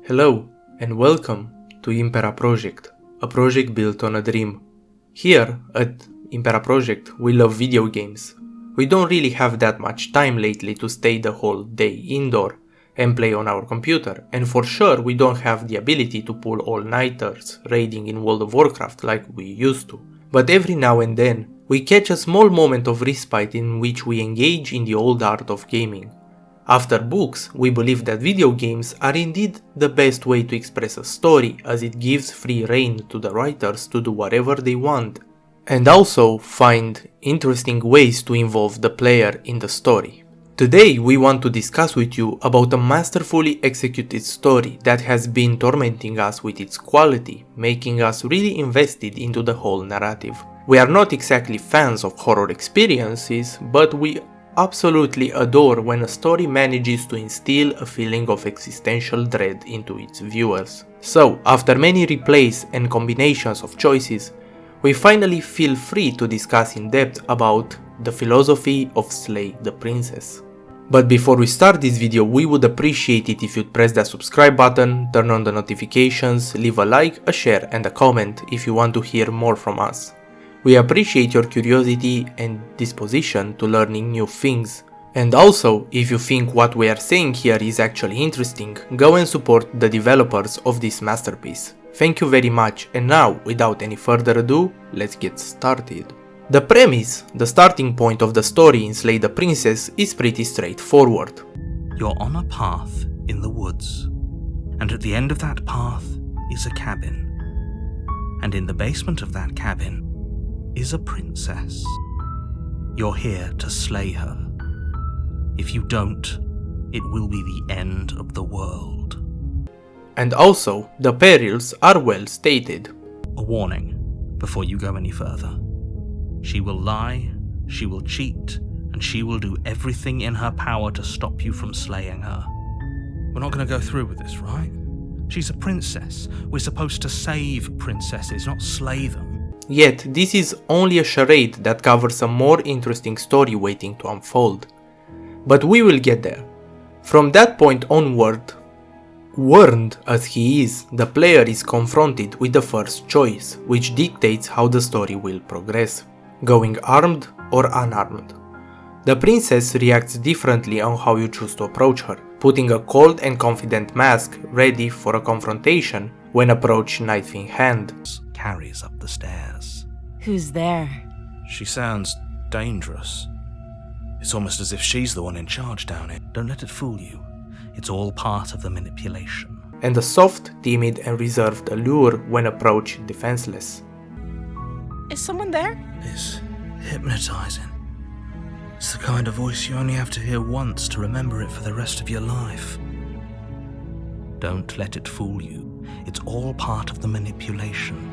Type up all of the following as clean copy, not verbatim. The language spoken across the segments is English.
Hello and welcome to Impera Project, a project built on a dream. Here at Impera Project we love video games. We don't really have that much time lately to stay the whole day indoor and play on our computer, and for sure we don't have the ability to pull all-nighters raiding in World of Warcraft like we used to. But every now and then we catch a small moment of respite in which we engage in the old art of gaming. After books, we believe that video games are indeed the best way to express a story, as it gives free rein to the writers to do whatever they want, and also find interesting ways to involve the player in the story. Today we want to discuss with you about a masterfully executed story that has been tormenting us with its quality, making us really invested into the whole narrative. We are not exactly fans of horror experiences, but we absolutely adore when a story manages to instill a feeling of existential dread into its viewers. So, after many replays and combinations of choices, we finally feel free to discuss in depth about the philosophy of Slay the Princess. But before we start this video, we would appreciate it if you'd press that subscribe button, turn on the notifications, leave a like, a share and a comment if you want to hear more from us. We appreciate your curiosity and disposition to learning new things. And also, if you think what we are saying here is actually interesting, go and support the developers of this masterpiece. Thank you very much, and now, without any further ado, let's get started. The premise, the starting point of the story in Slay the Princess, is pretty straightforward. You're on a path in the woods, and at the end of that path is a cabin. And in the basement of that cabin is a princess. You're here to slay her. If you don't, it will be the end of the world. And also, the perils are well stated. A warning before you go any further. She will lie, she will cheat, and she will do everything in her power to stop you from slaying her. We're not going to go through with this, right? She's a princess. We're supposed to save princesses, not slay them. Yet, this is only a charade that covers a more interesting story waiting to unfold. But we will get there. From that point onward, warned as he is, the player is confronted with the first choice, which dictates how the story will progress, going armed or unarmed. The princess reacts differently on how you choose to approach her, putting a cold and confident mask ready for a confrontation when approached knife in hand. Carries up the stairs. Who's there? She sounds dangerous. It's almost as if she's the one in charge down here. Don't let it fool you. It's all part of the manipulation. And a soft, timid and reserved allure when approached defenseless. Is someone there? It's hypnotizing. It's the kind of voice you only have to hear once to remember it for the rest of your life. Don't let it fool you. It's all part of the manipulation.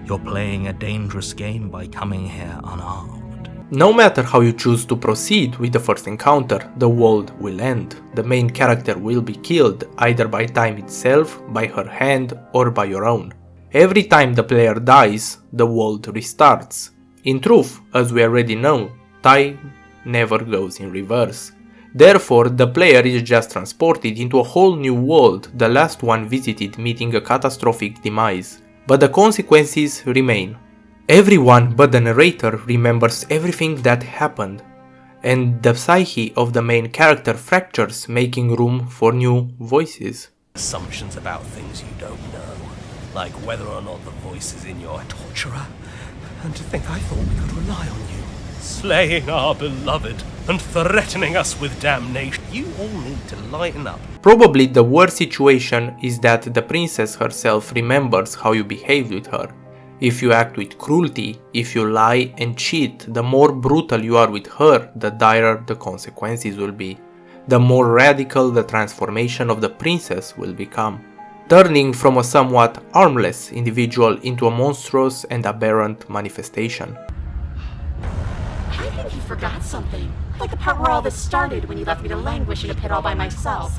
You're playing a dangerous game by coming here unarmed. No matter how you choose to proceed with the first encounter, the world will end. The main character will be killed, either by time itself, by her hand, or by your own. Every time the player dies, the world restarts. In truth, as we already know, time never goes in reverse. Therefore, the player is just transported into a whole new world, the last one visited, meeting a catastrophic demise. But the consequences remain. Everyone but the narrator remembers everything that happened, and the psyche of the main character fractures, making room for new voices. Assumptions about things you don't know, like whether or not the voice is in your torturer, and to think I thought we could rely on you, slaying our beloved and threatening us with damnation. You all need to lighten up. Probably the worst situation is that the princess herself remembers how you behaved with her. If you act with cruelty, if you lie and cheat, the more brutal you are with her, the direr the consequences will be. The more radical the transformation of the princess will become, turning from a somewhat harmless individual into a monstrous and aberrant manifestation. I think you forgot something. Like the part where all this started when you left me to languish in a pit all by myself.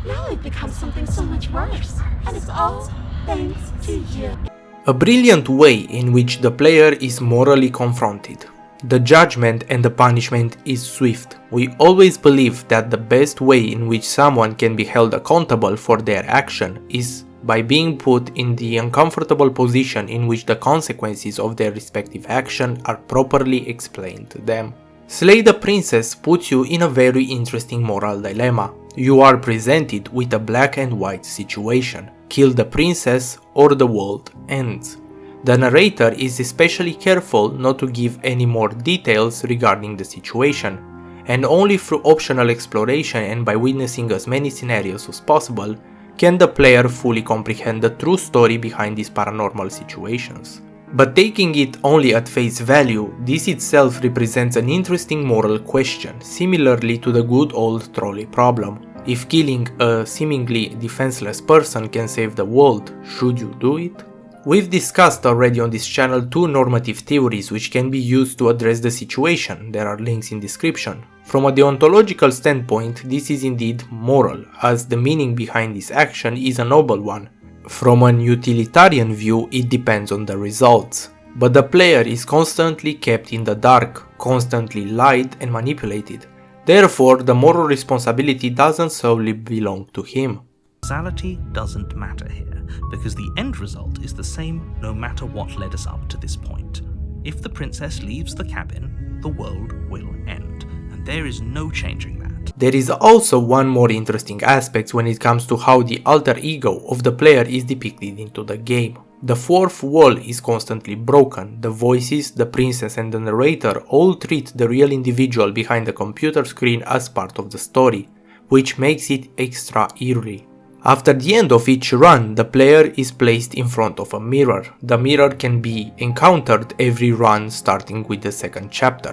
Now I've become something so much worse. And it's all thanks to you. A brilliant way in which the player is morally confronted. The judgment and the punishment is swift. We always believe that the best way in which someone can be held accountable for their action is by being put in the uncomfortable position in which the consequences of their respective action are properly explained to them. Slay the princess puts you in a very interesting moral dilemma. You are presented with a black and white situation. Kill the princess or the world ends. The narrator is especially careful not to give any more details regarding the situation, and only through optional exploration and by witnessing as many scenarios as possible can the player fully comprehend the true story behind these paranormal situations. But taking it only at face value, this itself represents an interesting moral question, similarly to the good old trolley problem. If killing a seemingly defenseless person can save the world, should you do it? We've discussed already on this channel two normative theories which can be used to address the situation. There are links in description. From a deontological standpoint, this is indeed moral, as the meaning behind this action is a noble one. From an utilitarian view, it depends on the results. But the player is constantly kept in the dark, constantly lied and manipulated. Therefore, the moral responsibility doesn't solely belong to him. Causality doesn't matter here, because the end result is the same no matter what led us up to this point. If the princess leaves the cabin, the world will end, and there is no changing that. There is also one more interesting aspect when it comes to how the alter ego of the player is depicted into the game. The fourth wall is constantly broken. The voices, the princess and the narrator all treat the real individual behind the computer screen as part of the story, which makes it extra eerie. After the end of each run, the player is placed in front of a mirror. The mirror can be encountered every run starting with the second chapter.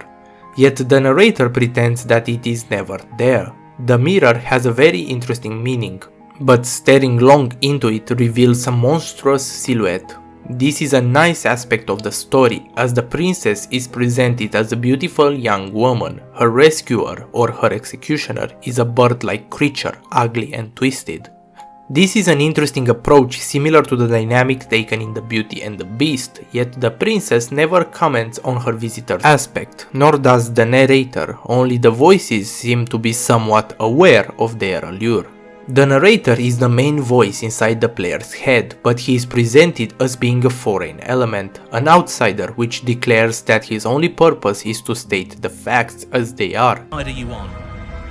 Yet the narrator pretends that it is never there. The mirror has a very interesting meaning, but staring long into it reveals a monstrous silhouette. This is a nice aspect of the story, as the princess is presented as a beautiful young woman. Her rescuer or her executioner is a bird-like creature, ugly and twisted. This is an interesting approach similar to the dynamic taken in The Beauty and the Beast, yet the princess never comments on her visitor's aspect, nor does the narrator, only the voices seem to be somewhat aware of their allure. The narrator is the main voice inside the player's head, but he is presented as being a foreign element, an outsider which declares that his only purpose is to state the facts as they are. What side are you on?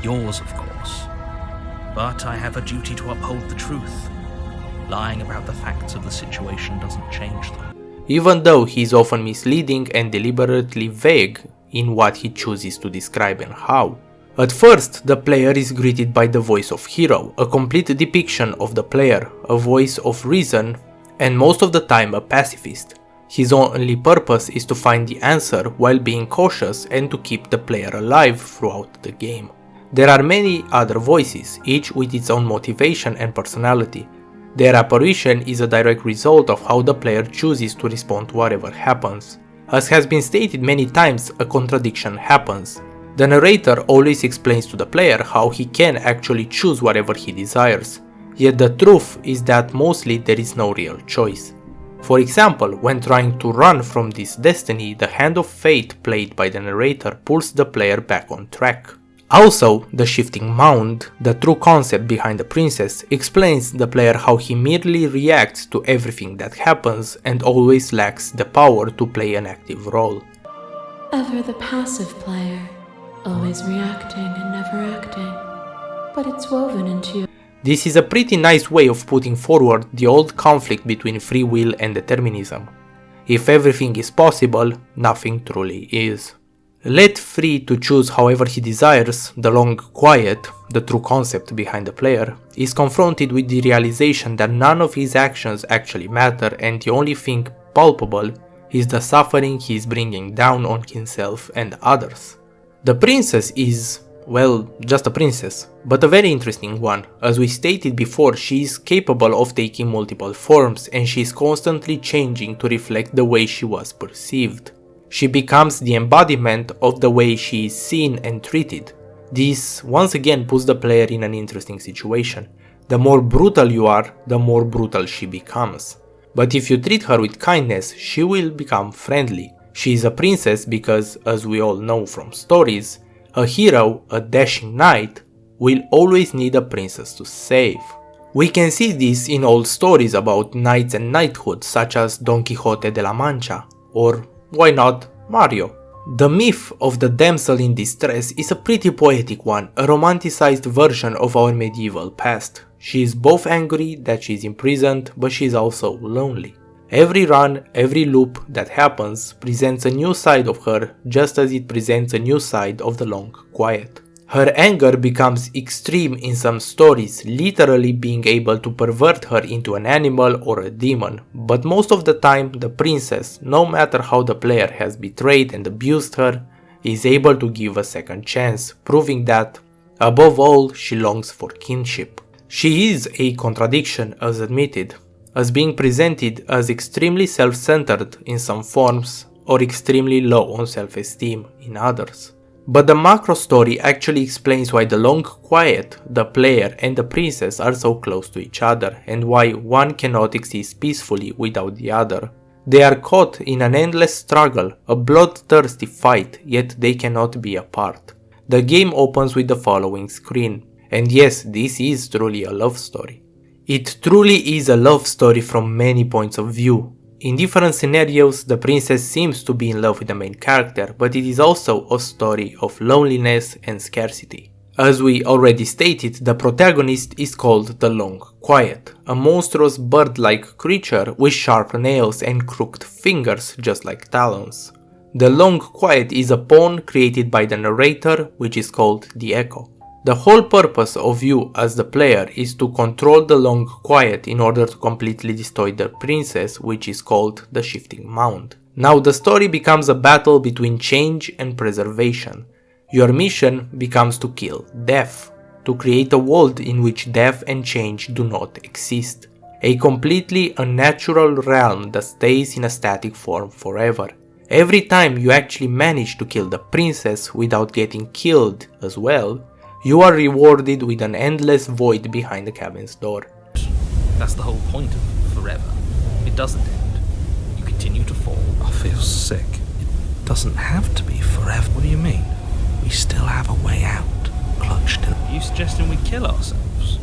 Yours, of course. But I have a duty to uphold the truth. Lying about the facts of the situation doesn't change them. Even though he is often misleading and deliberately vague in what he chooses to describe and how. At first, the player is greeted by the voice of hero, a complete depiction of the player, a voice of reason, and most of the time a pacifist. His only purpose is to find the answer while being cautious and to keep the player alive throughout the game. There are many other voices, each with its own motivation and personality. Their apparition is a direct result of how the player chooses to respond to whatever happens. As has been stated many times, a contradiction happens. The narrator always explains to the player how he can actually choose whatever he desires, yet the truth is that mostly there is no real choice. For example, when trying to run from this destiny, the hand of fate played by the narrator pulls the player back on track. Also, the Shifting Mound, the true concept behind the princess, explains the player how he merely reacts to everything that happens and always lacks the power to play an active role. Ever the passive player, always reacting and never acting, but it's woven into you. This is a pretty nice way of putting forward the old conflict between free will and determinism. If everything is possible, nothing truly is. Let free to choose however he desires, the long quiet, the true concept behind the player, is confronted with the realization that none of his actions actually matter and the only thing palpable is the suffering he is bringing down on himself and others. The princess is, well, just a princess, but a very interesting one. As we stated before, she is capable of taking multiple forms and she is constantly changing to reflect the way she was perceived. She becomes the embodiment of the way she is seen and treated. This once again puts the player in an interesting situation. The more brutal you are, the more brutal she becomes. But if you treat her with kindness, she will become friendly. She is a princess because, as we all know from stories, a hero, a dashing knight, will always need a princess to save. We can see this in old stories about knights and knighthood such as Don Quixote de la Mancha, or why not Mario. The myth of the damsel in distress is a pretty poetic one, a romanticized version of our medieval past. She is both angry that she is imprisoned, but she is also lonely. Every run, every loop that happens presents a new side of her, just as it presents a new side of the long quiet. Her anger becomes extreme in some stories, literally being able to pervert her into an animal or a demon, but most of the time the princess, no matter how the player has betrayed and abused her, is able to give a second chance, proving that, above all, she longs for kinship. She is a contradiction, as admitted, as being presented as extremely self-centered in some forms or extremely low on self-esteem in others. But the macro story actually explains why the long quiet, the player and the princess are so close to each other and why one cannot exist peacefully without the other. They are caught in an endless struggle, a bloodthirsty fight, yet they cannot be apart. The game opens with the following screen. And yes, this is truly a love story. It truly is a love story from many points of view. In different scenarios, the princess seems to be in love with the main character, but it is also a story of loneliness and scarcity. As we already stated, the protagonist is called the Long Quiet, a monstrous bird-like creature with sharp nails and crooked fingers just like talons. The Long Quiet is a pawn created by the narrator, which is called the Echo. The whole purpose of you as the player is to control the Long Quiet in order to completely destroy the princess, which is called the Shifting Mound. Now the story becomes a battle between change and preservation. Your mission becomes to kill death, to create a world in which death and change do not exist. A completely unnatural realm that stays in a static form forever. Every time you actually manage to kill the princess without getting killed as well, you are rewarded with an endless void behind the cabin's door. That's the whole point of forever. It doesn't end. You continue to fall. I feel sick. It doesn't have to be forever. What do you mean? We still have a way out. Clutched in. Are you suggesting we kill ourselves?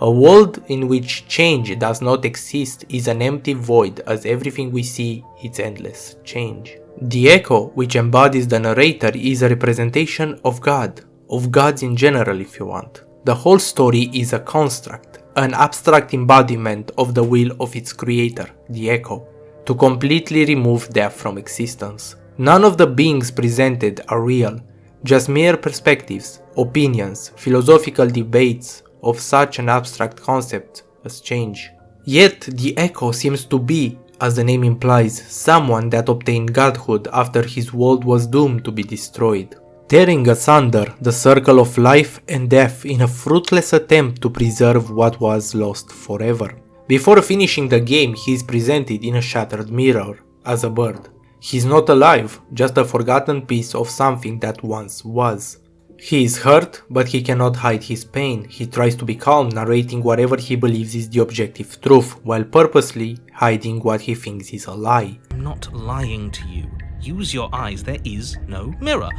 A world in which change does not exist is an empty void, as everything we see is endless change. The Echo, which embodies the narrator, is a representation of God. Of gods in general if you want. The whole story is a construct, an abstract embodiment of the will of its creator, the Echo, to completely remove death from existence. None of the beings presented are real, just mere perspectives, opinions, philosophical debates of such an abstract concept as change. Yet the Echo seems to be, as the name implies, someone that obtained godhood after his world was doomed to be destroyed, tearing asunder the circle of life and death in a fruitless attempt to preserve what was lost forever. Before finishing the game, he is presented in a shattered mirror, as a bird. He is not alive, just a forgotten piece of something that once was. He is hurt, but he cannot hide his pain. He tries to be calm, narrating whatever he believes is the objective truth, while purposely hiding what he thinks is a lie. I'm not lying to you. Use your eyes. There is no mirror.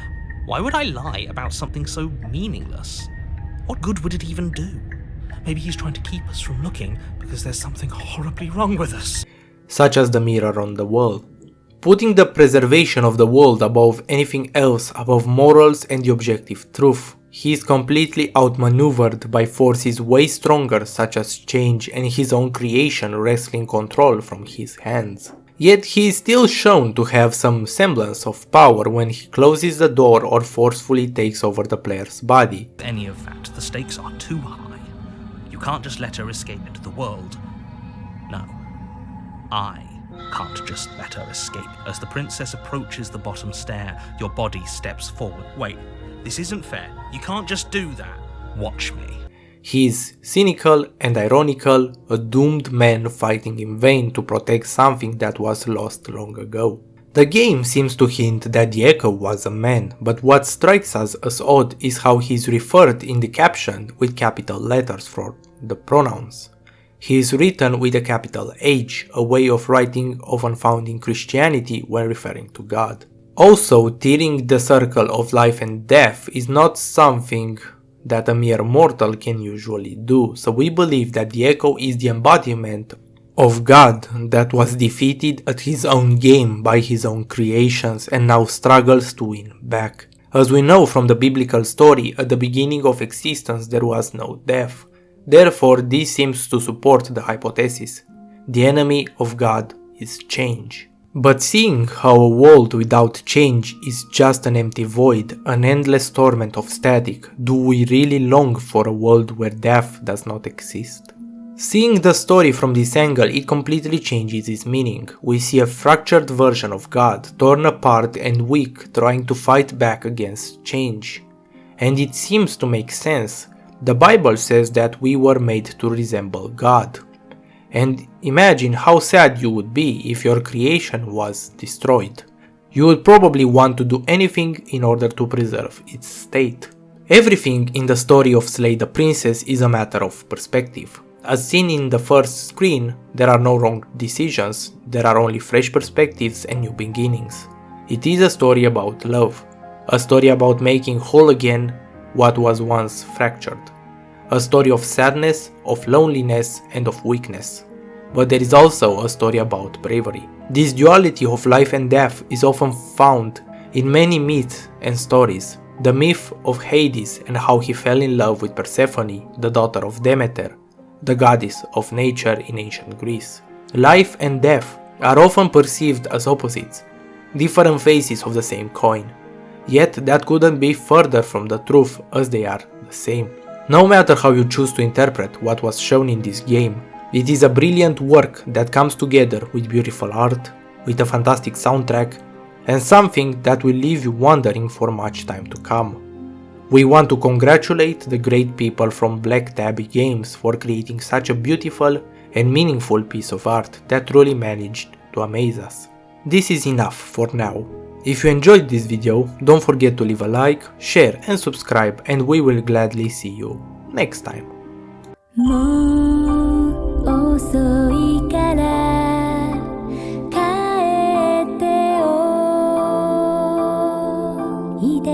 Why would I lie about something so meaningless? What good would it even do? Maybe he's trying to keep us from looking because there's something horribly wrong with us. Such as the mirror on the wall. Putting the preservation of the world above anything else, above morals and the objective truth, he is completely outmaneuvered by forces way stronger such as change and his own creation wresting control from his hands. Yet he is still shown to have some semblance of power when he closes the door or forcefully takes over the player's body. Any of that, the stakes are too high. You can't just let her escape into the world. No, I can't just let her escape. As the princess approaches the bottom stair, your body steps forward. Wait, this isn't fair. You can't just do that. Watch me. He is cynical and ironical, a doomed man fighting in vain to protect something that was lost long ago. The game seems to hint that the Echo was a man, but what strikes us as odd is how he is referred in the caption with capital letters for the pronouns. He is written with a capital H, a way of writing often found in Christianity when referring to God. Also, tearing the circle of life and death is not something that a mere mortal can usually do, so we believe that the echo is the embodiment of God that was defeated at his own game by his own creations and now struggles to win back. As we know from the biblical story, at the beginning of existence there was no death. Therefore, this seems to support the hypothesis. The enemy of God is change. But seeing how a world without change is just an empty void, an endless torment of static, do we really long for a world where death does not exist? Seeing the story from this angle, it completely changes its meaning. We see a fractured version of God, torn apart and weak, trying to fight back against change. And it seems to make sense. The Bible says that we were made to resemble God. And imagine how sad you would be if your creation was destroyed. You would probably want to do anything in order to preserve its state. Everything in the story of Slay the Princess is a matter of perspective. As seen in the first screen, there are no wrong decisions, there are only fresh perspectives and new beginnings. It is a story about love, a story about making whole again what was once fractured. A story of sadness, of loneliness, and of weakness. But there is also a story about bravery. This duality of life and death is often found in many myths and stories. The myth of Hades and how he fell in love with Persephone, the daughter of Demeter, the goddess of nature in ancient Greece. Life and death are often perceived as opposites, different faces of the same coin. Yet that couldn't be further from the truth, as they are the same. No matter how you choose to interpret what was shown in this game, it is a brilliant work that comes together with beautiful art, with a fantastic soundtrack, and something that will leave you wondering for much time to come. We want to congratulate the great people from Black Tabby Games for creating such a beautiful and meaningful piece of art that truly managed to amaze us. This is enough for now. If you enjoyed this video, don't forget to leave a like, share and subscribe, and we will gladly see you next time.